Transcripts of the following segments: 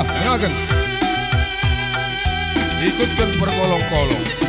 Ya, ngaken. Ikutkan berkolong-kolong.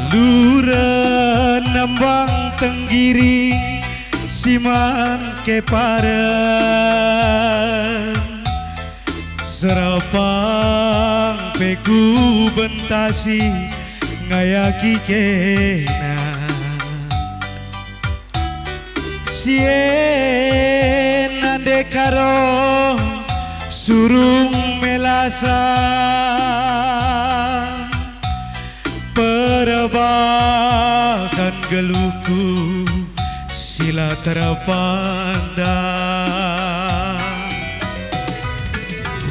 Luren nembang tenggiri siman keparen serapang peku bentasi ngayaki kena sien ande karo surung melasa perebakan geluhku sila terpandang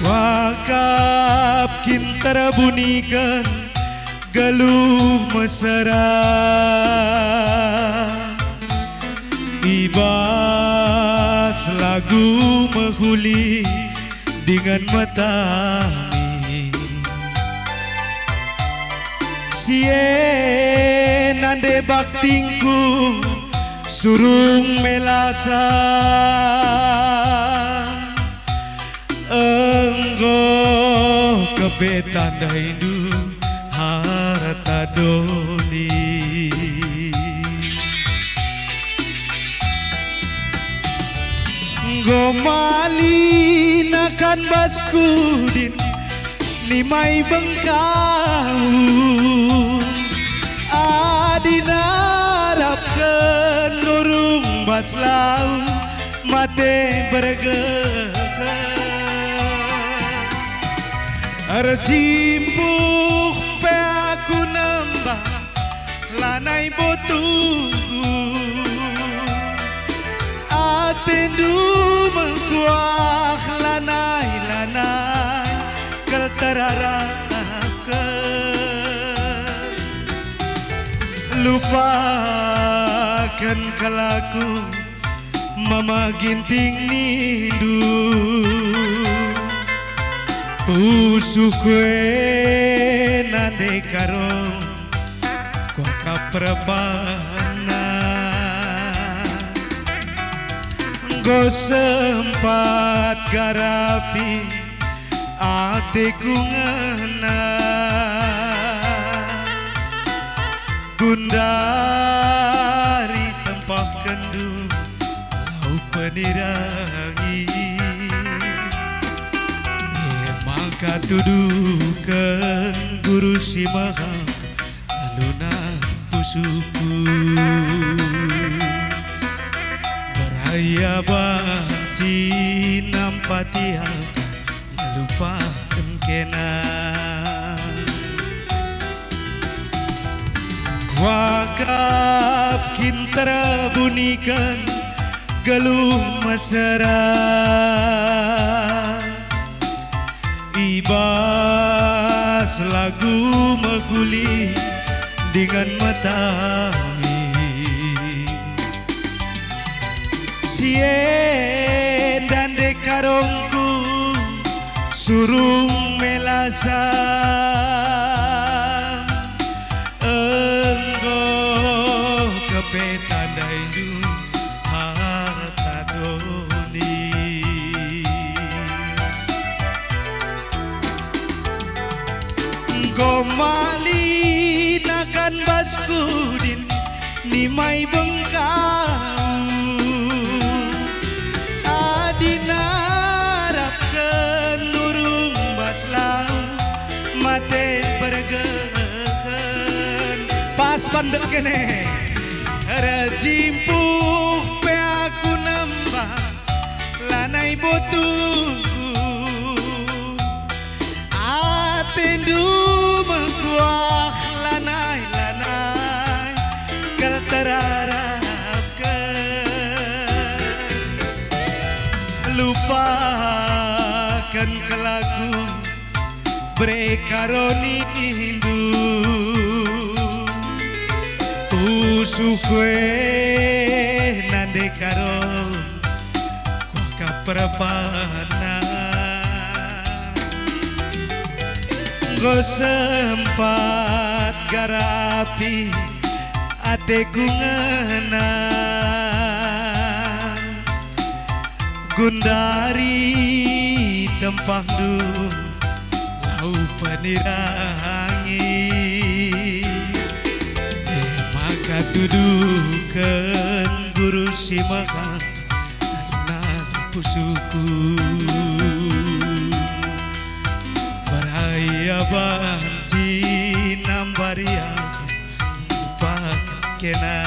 wakap kintar bunyikan geluh mesra ibas lagu menghuli dengan matami sien ande baktingku surung melasa enggo kepetanda indu harta doni gomali nakan baskudin nimai bengkau adinarapkan nurung baslau mate bergerak arjimpuk pe aku nambah lanai botuku atendu mengkuah lanai-lanai kelterarakan lupakan kelaku mama ginting nindu pusu kue nande karo kua kaprepana go sempat garapi atiku ngena gundari tempah kendu lau penirangi maka tuduhkan guru si maha aluna pusuku beraya banci nampati aku lupakan kena wakap kintara bunyikan geluh mesra ibas lagu meguli dengan matami sien dan dekarongku surung melasa enggo kepetanda indu harta doni gomali nakan baskudin nimai bengkau adinarapkan nurung baslau mate bergehan pas pandek kene rejimpuh pe aku nambah lanai botuku lupakan kelaku brekaroni indu usukwe nande karo kwa kaprapana go sempat garapi ateku ngena gundari tempah du lau penirangi maka dudukan guru si makan alun pusuku baraya banci nambaria pakena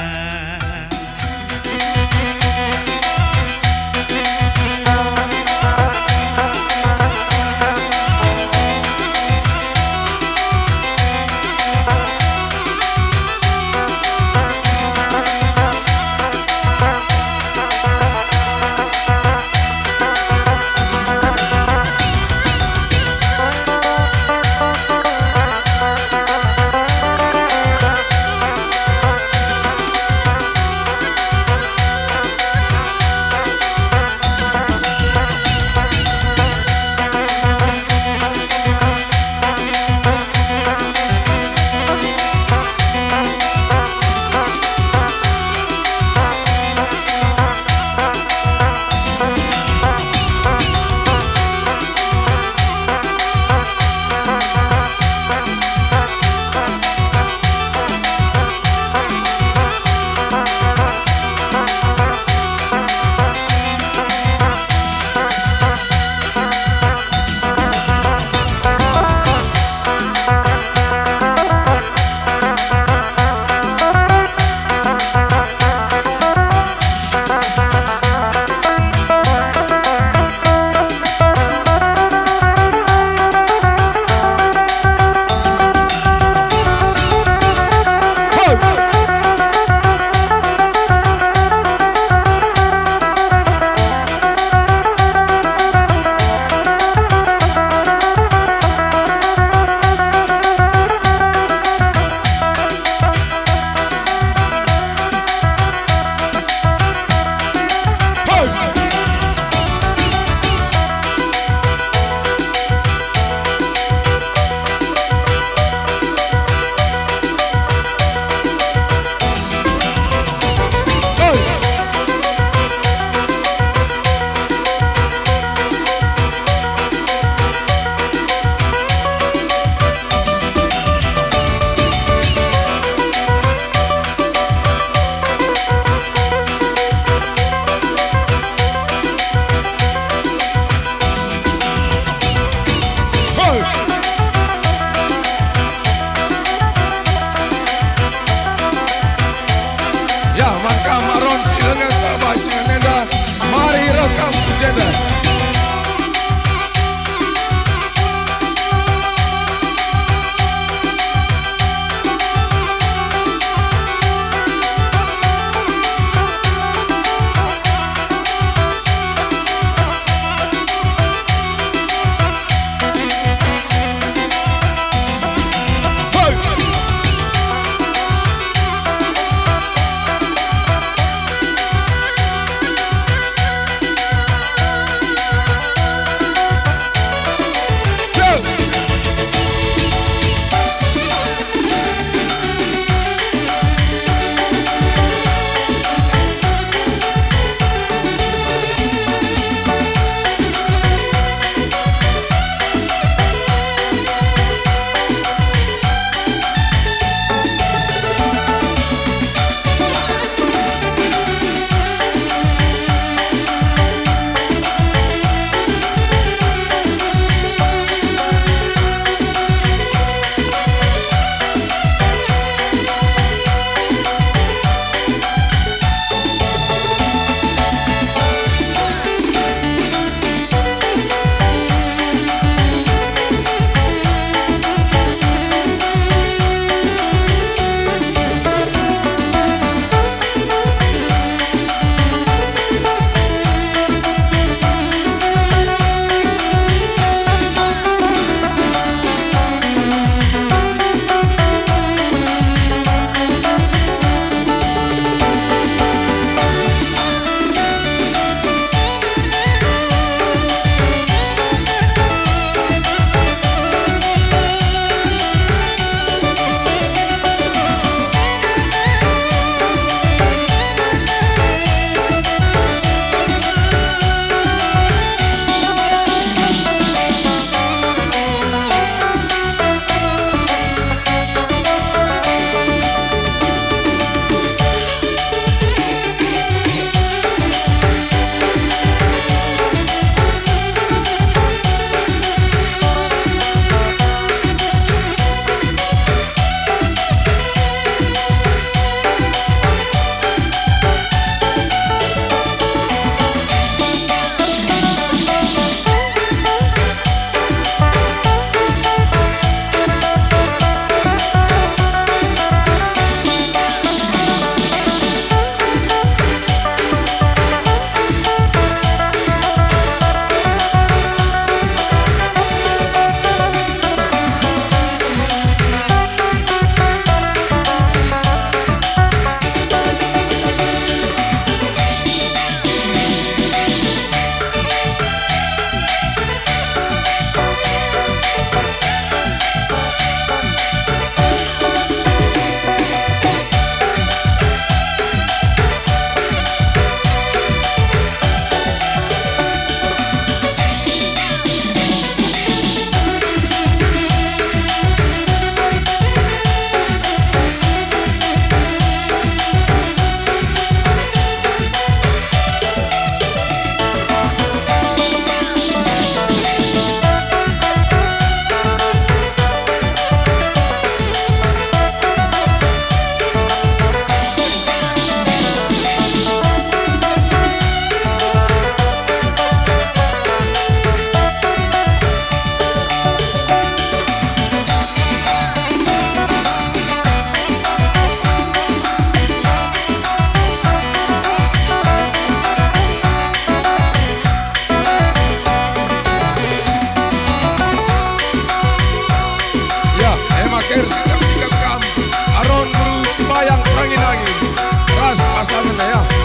Kangen ya.